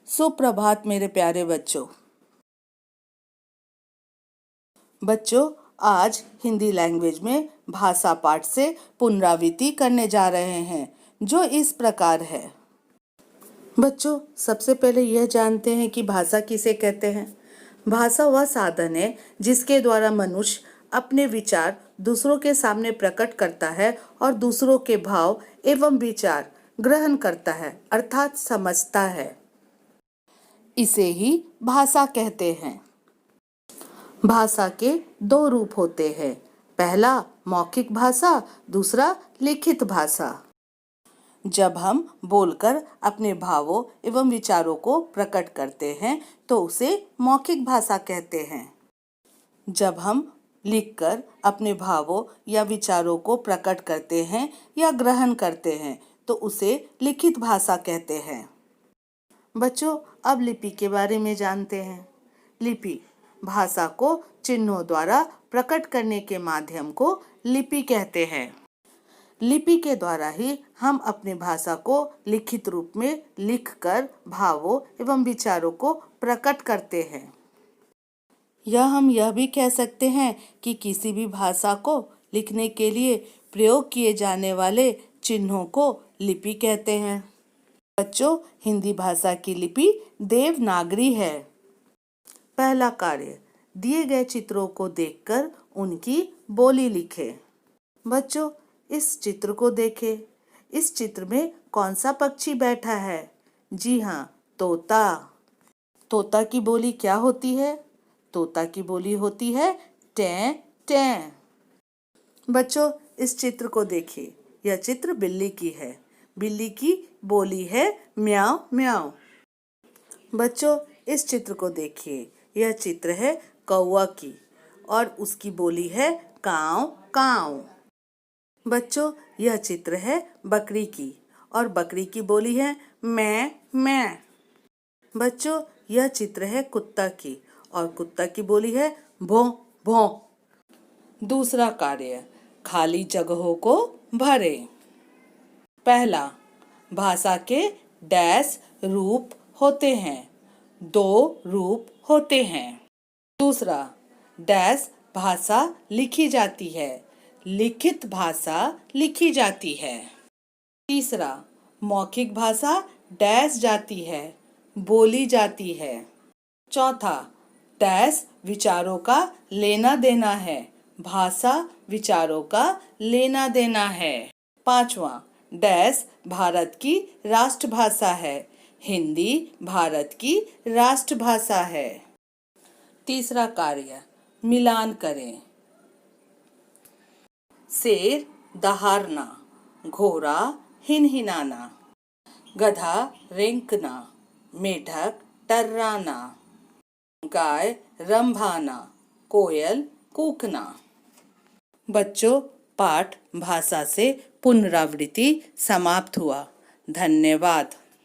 सुप्रभात मेरे प्यारे बच्चों। आज हिंदी लैंग्वेज में भाषा पाठ से पुनरावृत्ति करने जा रहे हैं, जो इस प्रकार है। बच्चों, सबसे पहले यह जानते हैं कि भाषा किसे कहते हैं। भाषा वह साधन है जिसके द्वारा मनुष्य अपने विचार दूसरों के सामने प्रकट करता है और दूसरों के भाव एवं विचार ग्रहण करता है, अर्थात समझता है। इसे ही भाषा कहते हैं। भाषा के दो रूप होते हैं, पहला मौखिक भाषा, दूसरा लिखित भाषा। जब हम बोलकर अपने भावों एवं विचारों को प्रकट करते हैं तो उसे मौखिक भाषा कहते हैं। जब हम लिखकर अपने भावों या विचारों को प्रकट करते हैं या ग्रहण करते हैं तो उसे लिखित भाषा कहते हैं। बच्चों, अब लिपि के बारे में जानते हैं। लिपि भाषा को चिन्हों द्वारा प्रकट करने के माध्यम को लिपि कहते हैं। लिपि के द्वारा ही हम अपनी भाषा को लिखित रूप में लिखकर भावों एवं विचारों को प्रकट करते हैं। हम यह भी कह सकते हैं कि किसी भी भाषा को लिखने के लिए प्रयोग किए जाने वाले चिन्हों को लिपि कहते हैं। बच्चों, हिंदी भाषा की लिपि देवनागरी है। पहला कार्य, दिए गए चित्रों को देखकर उनकी बोली लिखें। बच्चों, इस चित्र को देखें। इस चित्र में कौन सा पक्षी बैठा है? जी हाँ, तोता। तोता की बोली क्या होती है? तोता की बोली होती है टें टें। बच्चों, इस चित्र को देखिए। यह चित्र बिल्ली की है। बिल्ली की बोली है म्याऊं म्याऊं। बच्चों, इस चित्र को देखिए। यह चित्र है कौवा की और उसकी बोली है काऊ काऊ। बच्चों, यह चित्र है बकरी की और बकरी की बोली है मैं मैं। बच्चों, यह चित्र है कुत्ता की और कुत्ता की बोली है भौं भौं। दूसरा कार्य, खाली जगहों को भरें। पहला, भाषा के डैश रूप होते हैं। दो रूप होते हैं। दूसरा, डैश भाषा लिखी जाती है। लिखित भाषा लिखी जाती है। तीसरा, मौखिक भाषा डैश जाती है, बोली जाती है। चौथा, डैश विचारों का लेना देना है। भाषा विचारों का लेना देना है। पांचवा, डैश भारत की राष्ट्रभाषा है। हिंदी भारत की राष्ट्रभाषा है। तीसरा कार्य, मिलान करें। शेर दहाड़ना, घोड़ा हिनहिनाना, गधा रेंकना, मेढक टर्राना, गाय रंभाना, कोयल कूकना। बच्चों, पाठ भाषा से पुनरावृत्ति समाप्त हुआ। धन्यवाद।